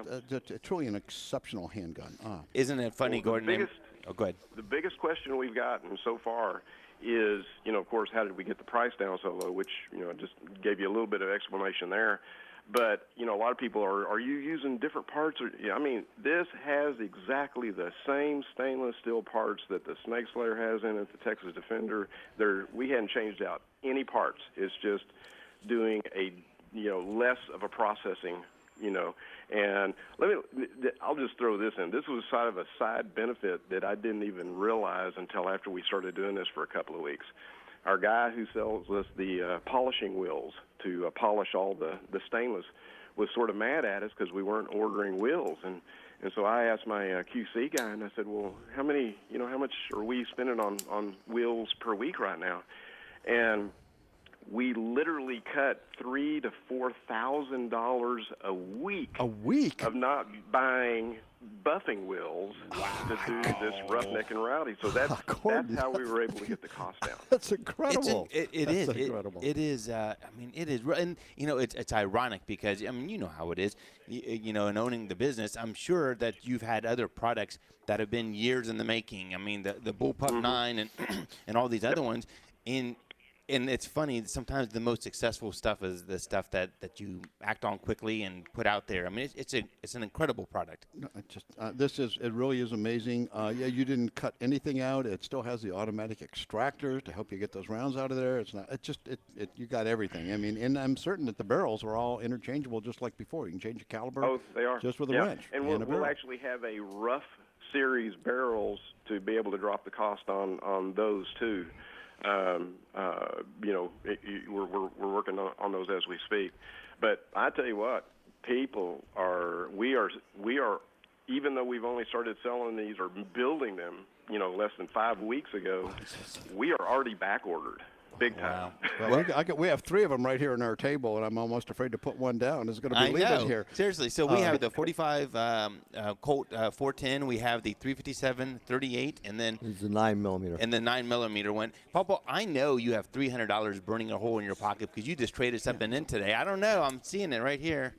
truly an exceptional handgun. Isn't it funny, Gordon? Go ahead. The biggest question we've gotten so far is, of course, how did we get the price down so low, which, just gave you a little bit of explanation there. But, a lot of people are you using different parts? I mean, this has exactly the same stainless steel parts that the Snake Slayer has in it, the Texas Defender. We hadn't changed out any parts. It's just doing less of a processing, And I'll just throw this in. This was sort of a side benefit that I didn't even realize until after we started doing this for a couple of weeks. Our guy who sells us the polishing wheels to polish all the stainless was sort of mad at us because we weren't ordering wheels. And so I asked my QC guy, and I said, well, how much are we spending on wheels per week right now? And we literally cut $3,000 to $4,000 a week. A week of not buying buffing wheels to do this roughneck and rowdy. So that's how we were able to get the cost down. That's incredible. It is incredible. It is. I mean, it is, and it's ironic because you know how it is. In owning the business, I'm sure that you've had other products that have been years in the making. I mean, the Bullpup 9 and all these other ones. And it's funny, sometimes the most successful stuff is the stuff that you act on quickly and put out there. I mean, it's an incredible product. No, it really is amazing. Yeah, you didn't cut anything out. It still has the automatic extractors to help you get those rounds out of there. You got everything. I mean, and I'm certain that the barrels are all interchangeable just like before. You can change the caliber. Oh, they are. Just with a wrench. And we'll actually have a rough series barrels to be able to drop the cost on those too. We're working on those as we speak. But I tell you what, we are, even though we've only started selling these or building them, less than 5 weeks ago, we are already back ordered. Big time. Wow. Well, we have 3 of them right here on our table, and I'm almost afraid to put one down. It's going to be leaving here. Seriously. So we have the 45 Colt 410. We have the 357 38, and then it's a 9mm. And the 9mm one. Papa, I know you have $300 burning a hole in your pocket because you just traded something in today. I don't know. I'm seeing it right here.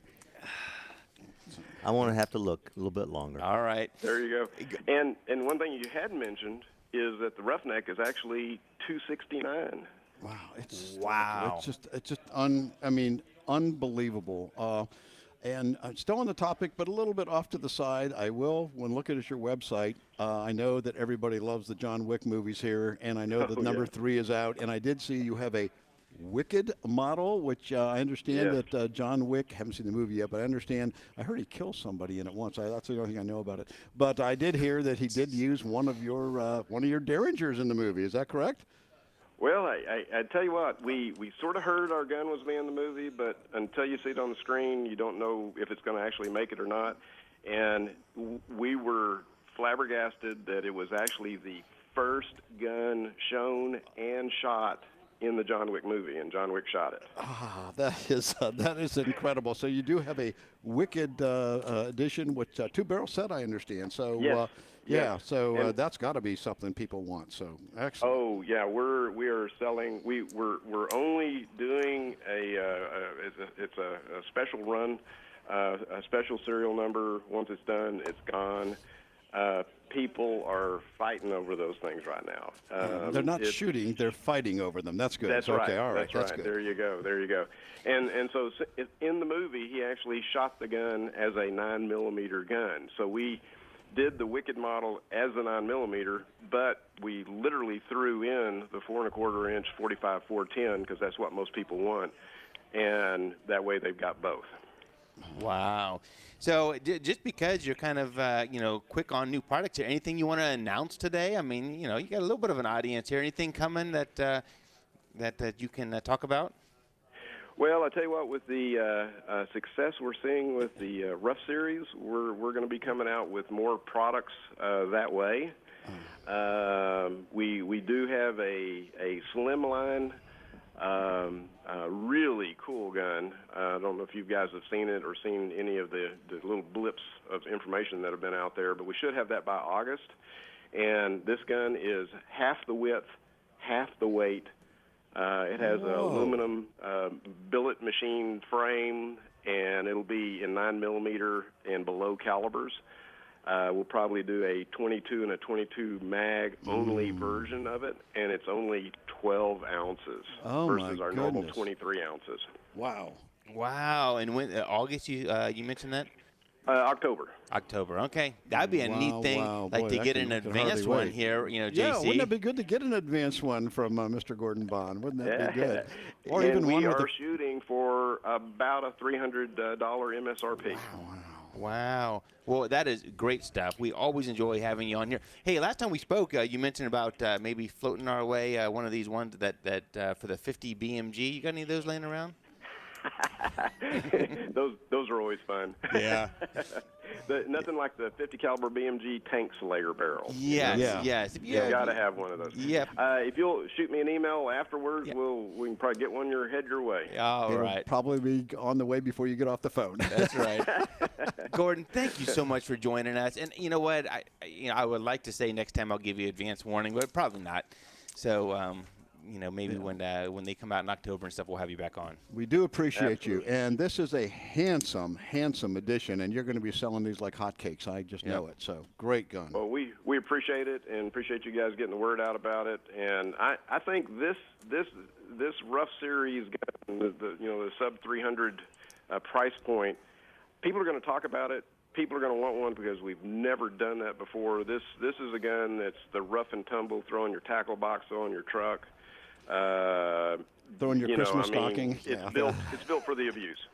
I want to have to look a little bit longer. All right. There you go. And one thing you hadn't mentioned is that the Roughneck is actually $269. Wow! It's just unbelievable. And still on the topic, but a little bit off to the side. I will, when looking at your website, I know that everybody loves the John Wick movies here, and I know that number 3 is out. And I did see you have a Wicked model, which I understand that John Wick, haven't seen the movie yet, but I heard he killed somebody in it once. That's the only thing I know about it. But I did hear that he did use one of your Derringers in the movie. Is that correct? Well, I tell you what, we sort of heard our gun was being in the movie, but until you see it on the screen, you don't know if it's going to actually make it or not. And we were flabbergasted that it was actually the first gun shown and shot in the John Wick movie, and John Wick shot it. That is incredible. So you do have a Wicked edition with 2-barrel set, I understand. So yes. That's got to be something people want. So excellent. Oh yeah, we are selling. We're only doing it's a special run, a special serial number. Once it's done, it's gone. People are fighting over those things right now. They're not shooting; they're fighting over them. That's good. That's okay, right. All right. That's right. Good. There you go. And so in the movie, he actually shot the gun as a 9mm gun. So we did the Wicked model as a 9mm, but we literally threw in the 4 1/4 inch 45 410 because that's what most people want, and that way they've got both. Wow. So just because you're kind of, quick on new products, anything you want to announce today? I mean, you got a little bit of an audience here. Anything coming that you can talk about? Well, I tell you what, with the success we're seeing with the Rough Series, we're going to be coming out with more products that way. We do have a slimline, really cool gun. I don't know if you guys have seen it or seen any of the little blips of information that have been out there, but we should have that by August. And this gun is half the width, half the weight. It has an aluminum billet machine frame, and it'll be in 9mm and below calibers. We'll probably do a 22 and a 22 mag only version of it, and it's only 12 ounces versus our normal 23 ounces. Wow. And when August, you mentioned that? October. Okay. That'd be a neat thing, to get an advanced one here, JC. Yeah, wouldn't it be good to get an advanced one from Mr. Gordon Bond? Wouldn't that be good? Or and even we one are shooting for about a $300 MSRP. Wow. Well, that is great stuff. We always enjoy having you on here. Hey, last time we spoke, you mentioned about maybe floating our way one of these ones that for the 50 BMG. You got any of those laying around? Those are always fun. Yeah. Nothing like the 50 caliber BMG tank slayer barrel. Yes. You've got to have one of those. Yep. If you'll shoot me an email afterwards, we can probably get one head your way. It'll probably be on the way before you get off the phone. That's right. Gordon, thank you so much for joining us. And you know what? I would like to say next time I'll give you advance warning, but probably not. So maybe when they come out in October and stuff, we'll have you back on. We do appreciate you. And this is a handsome, handsome addition, and you're going to be selling these like hotcakes. I just know it. So great gun. Well, we appreciate it and appreciate you guys getting the word out about it. And I think this rough series, the sub 300 price point, people are going to talk about it. People are going to want one because we've never done that before. This is a gun that's the rough and tumble, throwing your tackle box on your truck, throwing your Christmas stocking. It's built for the abuse.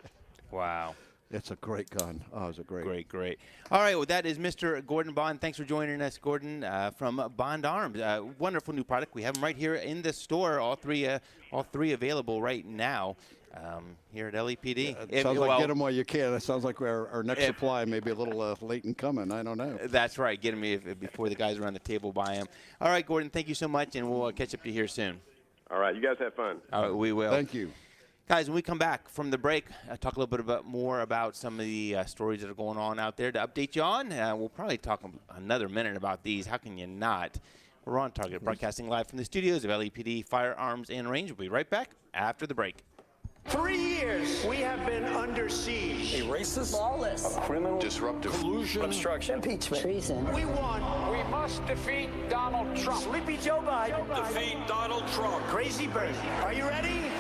Wow. It's a great gun. Oh, it's a great. All right, well, that is Mr. Gordon Bond. Thanks for joining us, Gordon, from Bond Arms. Wonderful new product. We have them right here in the store, all three available right now. Here at LEPD. It sounds like get them while you can. It sounds like our next supply may be a little late in coming. I don't know. That's right. Get them before the guys around the table buy them. All right, Gordon, thank you so much, and we'll catch up to you here soon. All right, you guys have fun. All right, we will. Thank you. Guys, when we come back from the break, talk a little bit more about some of the stories that are going on out there to update you on. We'll probably talk another minute about these. How can you not? We're on Target, broadcasting live from the studios of LEPD Firearms and Range. We'll be right back after the break. 3 years we have been under siege. A racist, lawless, a criminal, disruptive, collusion, obstruction, impeachment, treason. We won. We must defeat Donald Trump. Sleepy Joe Biden. Defeat Donald Trump. Crazy Bernie. Are you ready?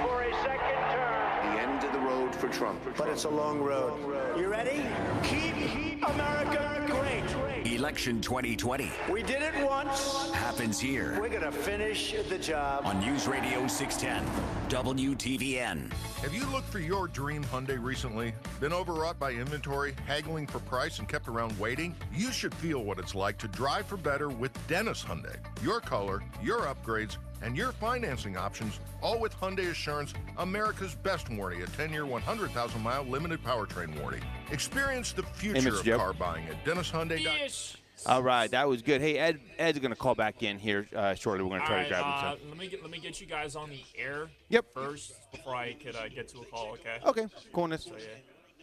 For a second term. The end of the road for Trump. But it's a long road. You ready? Keep America great. Election 2020. We did it once. Happens here. We're going to finish the job. On News Radio 610, WTVN. Have you looked for your dream Hyundai recently? Been overwrought by inventory, haggling for price, and kept around waiting? You should feel what it's like to drive for better with Dennis Hyundai. Your color, your upgrades, and your financing options, all with Hyundai Assurance, America's best warranty, a 10-year, 100,000-mile limited powertrain warranty. Experience the future of car buying at DennisHyundai.com. Yes. All right, that was good. Hey, Ed's going to call back in here shortly. We're going to try to grab him. Let me get you guys on the air. Yep. First, before I could get to a call. Okay. Okay. Coolness. So yeah.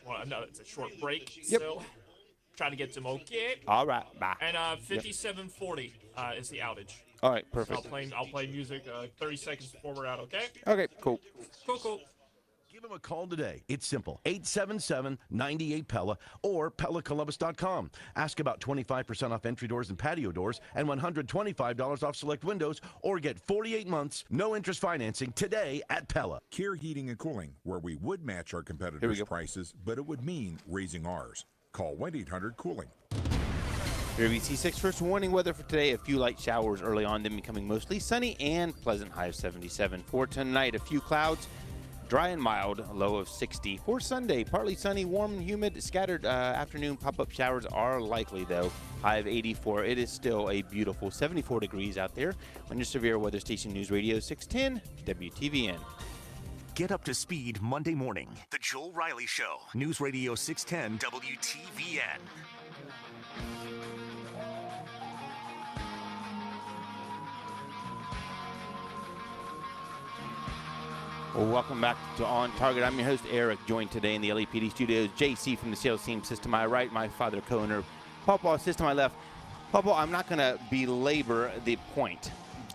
Well, no, it's a short break. Yep. Still. Trying to get some okay. All right. Bye. And 5740 is the outage. All right. Perfect. So I'll play music 30 seconds before we're out. Okay. Okay. Cool. Cool. Give them a call today. It's simple. 877-98-PELLA or PellaColumbus.com. Ask about 25% off entry doors and patio doors and $125 off select windows, or get 48 months, no interest financing today at Pella. Care Heating and Cooling, where we would match our competitors' prices, but it would mean raising ours. Call 1-800-COOLING. Your VC6 first warning weather for today. A few light showers early on, then becoming mostly sunny and pleasant, high of 77. For tonight, a few clouds. Dry and mild, low of 60. For Sunday, partly sunny, warm and humid. Scattered afternoon pop-up showers are likely, though. High of 84. It is still a beautiful 74 degrees out there on your Severe Weather Station News Radio 610 WTVN. Get up to speed Monday morning. The Joel Riley Show. News Radio 610 WTVN. Well, welcome back to On Target. I'm your host, Eric, joined today in the LAPD studios. JC from the sales team, sits to my right. My father, co-owner, Pawpaw, sits to my left. Pawpaw, I'm not going to belabor the point,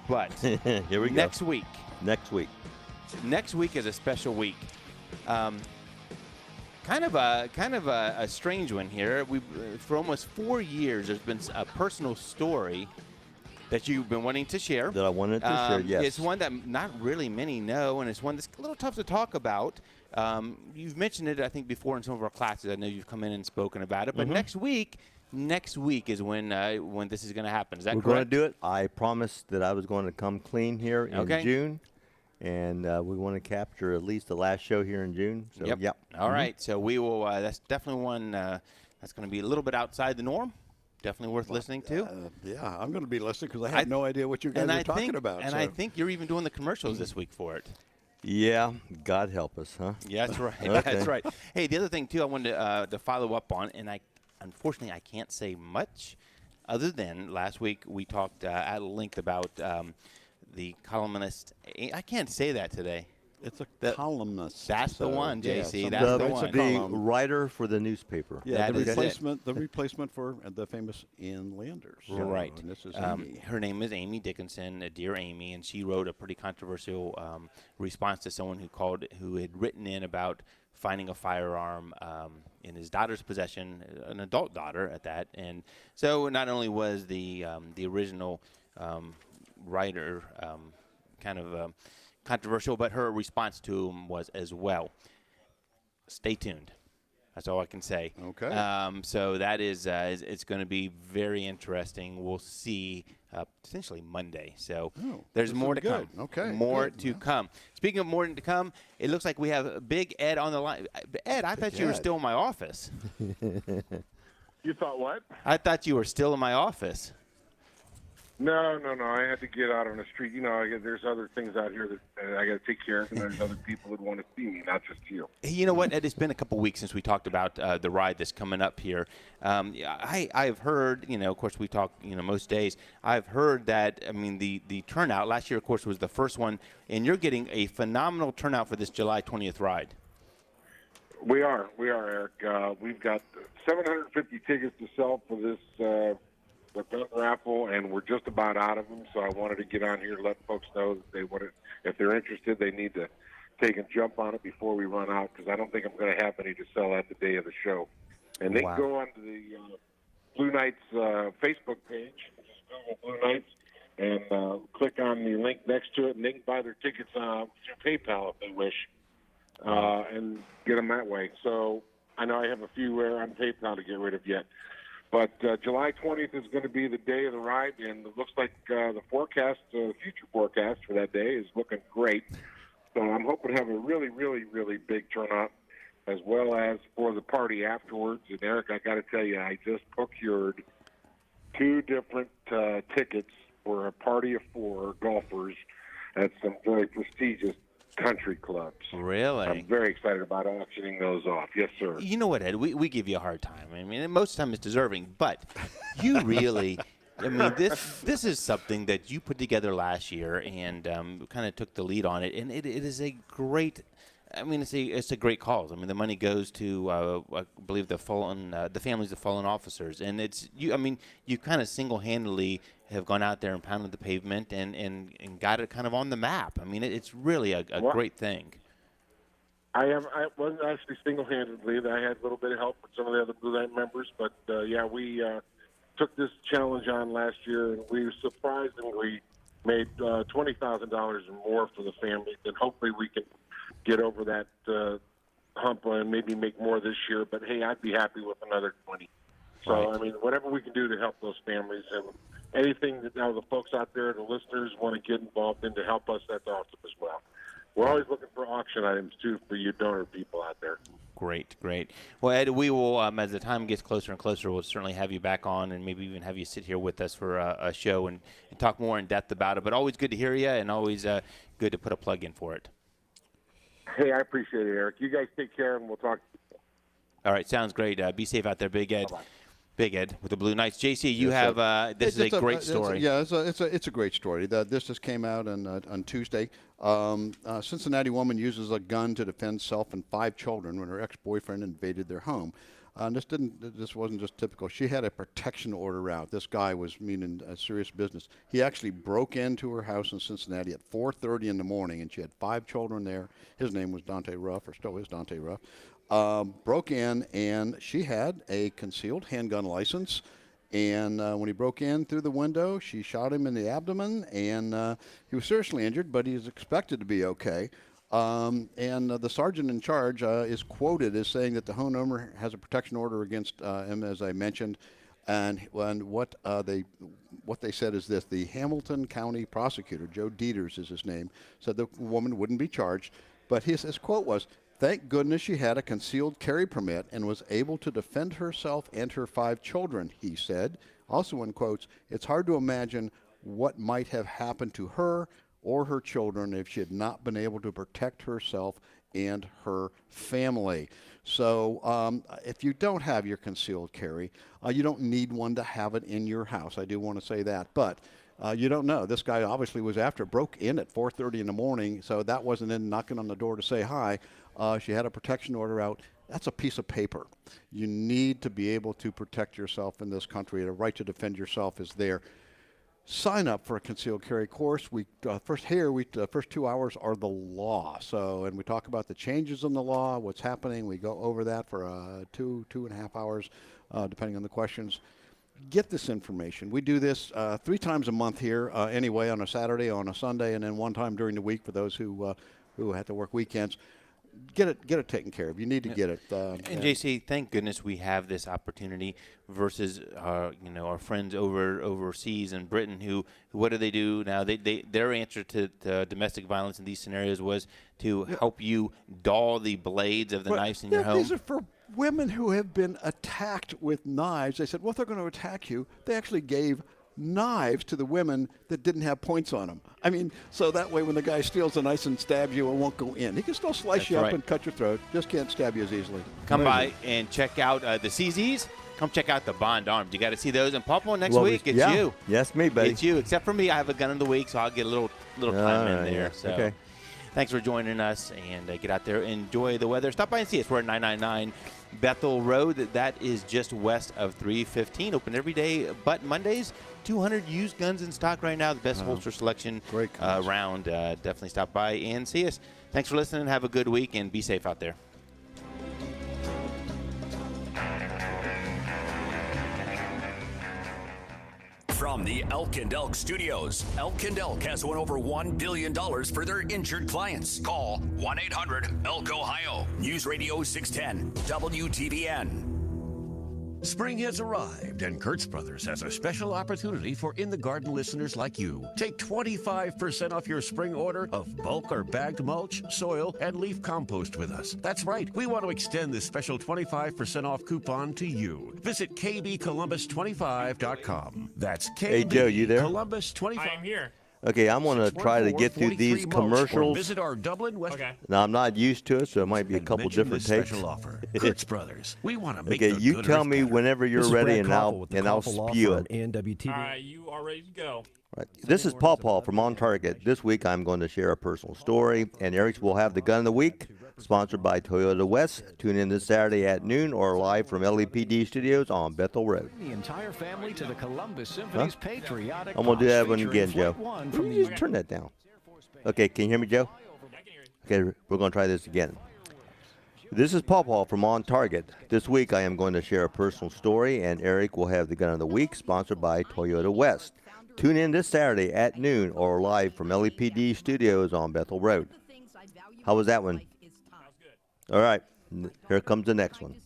but here we go. Next week. Next week is a special week. Kind of a strange one here. For almost 4 years, there's been a personal story that you've been wanting to share. That I wanted to share, yes. It's one that not really many know, and it's one that's a little tough to talk about. You've mentioned it, I think, before in some of our classes. I know you've come in and spoken about it. But next week is when this is going to happen. Is that correct? We're going to do it. I promised that I was going to come clean here in June. And we want to capture at least the last show here in June. So, yep. All right. So we will. That's definitely one that's going to be a little bit outside the norm. Definitely worth listening to. Yeah, I'm going to be listening because I have no idea what you guys are talking about. And I think you're even doing the commercials this week for it. Yeah, God help us, huh? Yeah, that's right. Okay. That's right. Hey, the other thing, too, I wanted to follow up on, and unfortunately I can't say much other than last week we talked at length about the columnist. I can't say that today. It's a columnist. That's the one, JC. Yeah, that's the one. The writer for the newspaper. Yeah, the replacement for the famous Ann Landers. Right. And this is Amy. Her name is Amy Dickinson, Dear Amy, and she wrote a pretty controversial response to someone who had written in about finding a firearm in his daughter's possession, an adult daughter at that. And so not only was the original writer kind of controversial, but her response to him was as well. Stay tuned. That's all I can say. Okay. So that is it's going to be very interesting. We'll see potentially Monday. So there's more to come. Okay. More to come. Speaking of more to come, it looks like we have Big Ed on the line. Ed, I thought you were still in my office. You thought what? I thought you were still in my office. No. I had to get out on the street. You know, there's other things out here that I got to take care of, and there's other people that want to see me, not just you. Hey, you know what, Ed? It's been a couple weeks since we talked about the ride that's coming up here. I've heard, of course, we talk, most days. I've heard that, the turnout last year, of course, was the first one, and you're getting a phenomenal turnout for this July 20th ride. We are, Eric. We've got 750 tickets to sell for this the gun raffle, and we're just about out of them. So I wanted to get on here and let folks know that if they're interested, they need to take a jump on it before we run out, because I don't think I'm going to have any to sell at the day of the show. And they can go onto the Blue Knights Facebook page, just Google Blue Knights, and click on the link next to it, and they can buy their tickets through PayPal if they wish, and get them that way. So I know I have a few on PayPal to get rid of yet. But July 20th is going to be the day of the ride, and it looks like the future forecast for that day is looking great. So I'm hoping to have a really, really, really big turnout, as well as for the party afterwards. And, Eric, I got to tell you, I just procured 2 different tickets for a party of 4 golfers at some very prestigious country clubs. Really? I'm very excited about auctioning those off. Yes, sir. You know what, Ed? We give you a hard time. Most of the time it's deserving, but you really, this is something that you put together last year and kind of took the lead on it, and it is a great. It's a great cause. The money goes to I believe the families of fallen officers, and it's you. You kind of single-handedly have gone out there and pounded the pavement and got it kind of on the map. It's really a great thing. I wasn't actually single-handedly. I had a little bit of help with some of the other Blue Knight members, but we took this challenge on last year, and we surprisingly made $20,000 or more for the families, and hopefully we can get over that hump and maybe make more this year. But hey, I'd be happy with another 20. So whatever we can do to help those families, and anything that the folks out there, the listeners, want to get involved in to help us, that's awesome as well. We're always looking for auction items too for you donor people out there. Great. Well, Ed, we will, as the time gets closer and closer, we'll certainly have you back on and maybe even have you sit here with us for a show and talk more in depth about it. But always good to hear you, and always good to put a plug in for it. Hey, I appreciate it, Eric. You guys take care, and we'll talk. All right, sounds great. Be safe out there, Big Ed. Bye-bye. Big Ed with the Blue Knights. JC, you have this is a great story. It's a great story. This just came out on Tuesday. Cincinnati woman uses a gun to defend self and 5 children when her ex-boyfriend invaded their home. This wasn't just typical. She had a protection order out. This guy was meaning serious business. He actually broke into her house in Cincinnati at 4:30 in the morning, and she had 5 children there. His name was Dante Ruff, or still is Dante Ruff. Broke in, and she had a concealed handgun license. And when he broke in through the window, she shot him in the abdomen, and he was seriously injured, but he was expected to be okay. And the sergeant in charge is quoted as saying that the homeowner has a protection order against him, as I mentioned. And what they said is this: the Hamilton County prosecutor, Joe Dieters is his name, said the woman wouldn't be charged. But his quote was, "Thank goodness she had a concealed carry permit and was able to defend herself and her 5 children," he said. Also in quotes, "It's hard to imagine what might have happened to her or her children if she had not been able to protect herself and her family." So if you don't have your concealed carry, you don't need one to have it in your house. I do want to say that. But You don't know. This guy obviously was after, broke in at 4:30 in the morning, so that wasn't in knocking on the door to say hi. She had a protection order out. That's a piece of paper. You need to be able to protect yourself in this country. The right to defend yourself is there. Sign up for a concealed carry course. First 2 hours are the law. And we talk about the changes in the law, what's happening. We go over that for 2.5 hours, depending on the questions. Get this information. We do this 3 times a month here, anyway, on a Saturday, on a Sunday, and then one time during the week for those who have to work weekends. Get it taken care of. You need to get it. And JC, thank goodness we have this opportunity versus our friends overseas in Britain who what do they do now? Their answer to domestic violence in these scenarios was to help you dull the blades of the knives in your home. These are for women who have been attacked with knives. They said, well, if they're going to attack you, they actually gave knives to the women that didn't have points on them. I mean, so that way when the guy steals the knife and stabs you, it won't go in. He can still slice you up and cut your throat. Just can't stab you as easily. Come by and check out the CZs. Come check out the Bond Arms. You got to see those. And Pawpaw next week, it's you. Yes, me, buddy. It's you. Except for me, I have a gun of the week, so I'll get a little time in there. So. Okay. Thanks for joining us, and get out there, enjoy the weather. Stop by and see us. We're at 999 Bethel Road. That is just west of 315. Open every day, but Mondays. 200 used guns in stock right now. The best holster selection around. Definitely stop by and see us. Thanks for listening. Have a good week, and be safe out there. From the Elk and Elk Studios, Elk and Elk has won over $1 billion for their injured clients. Call 1-800-ELK-OHIO. News Radio 610, WTVN. Spring has arrived, and Kurtz Brothers has a special opportunity for In the Garden listeners like you. Take 25% off your spring order of bulk or bagged mulch, soil, and leaf compost with us. That's right. We want to extend this special 25% off coupon to you. Visit kbcolumbus25.com. That's KB Hey, Joe, you there? Columbus25. I am here. Okay, I'm going to try to get through these commercials. Visit our Dublin, West. Okay. Now, I'm not used to it, so it might be a couple different takes. Special offer. Kurtz Brothers. We want to make Okay, the you good tell earth me better. whenever you're ready, and I'll spew it. All right, you are ready to go. Right. This is Paul from OnTarget. This week, I'm going to share a personal story, and Eric will have the Gun of the Week, sponsored by Toyota West. Tune in this Saturday at noon or live from LEPD Studios on Bethel Road. The entire family to the Columbus Symphony's patriotic. I'm going to do that one again, Joe. Just turn that down. Okay, can you hear me, Joe? Okay, we're going to try this again. This is Paul from OnTarget. This week, I am going to share a personal story, and Eric will have the Gun of the Week, sponsored by Toyota West. Tune in this Saturday at noon or live from LEPD Studios on Bethel Road. How was that one? All right, here comes the next one.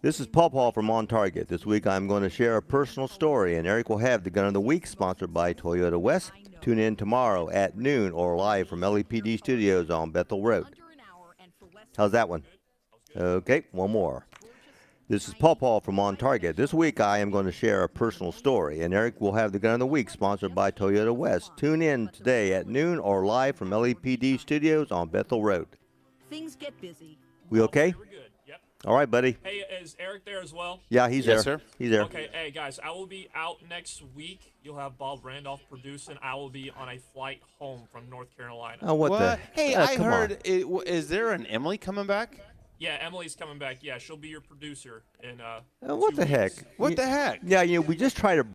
This is Paul from OnTarget. This week I'm going to share a personal story, and Eric will have the Gun of the Week, sponsored by Toyota West. Tune in tomorrow at noon or live from LEPD Studios on Bethel Road. How's that one? Okay, one more. This is Paul from OnTarget. This week I am going to share a personal story, and Eric will have the Gun of the Week, sponsored by Toyota West. Tune in today at noon or live from LEPD Studios on Bethel Road. Things get busy. We okay? We're good. Yep. All right, buddy. Hey, is Eric there as well? Yeah, he's there. Sir. He's there. Okay, hey, guys, I will be out next week. You'll have Bob Randolph producing. I will be on a flight home from North Carolina. Oh, what the? Hey, I heard, is there an Emily coming back? Yeah, Emily's coming back. Yeah, she'll be your producer in what the heck? What the heck? Yeah, we just try to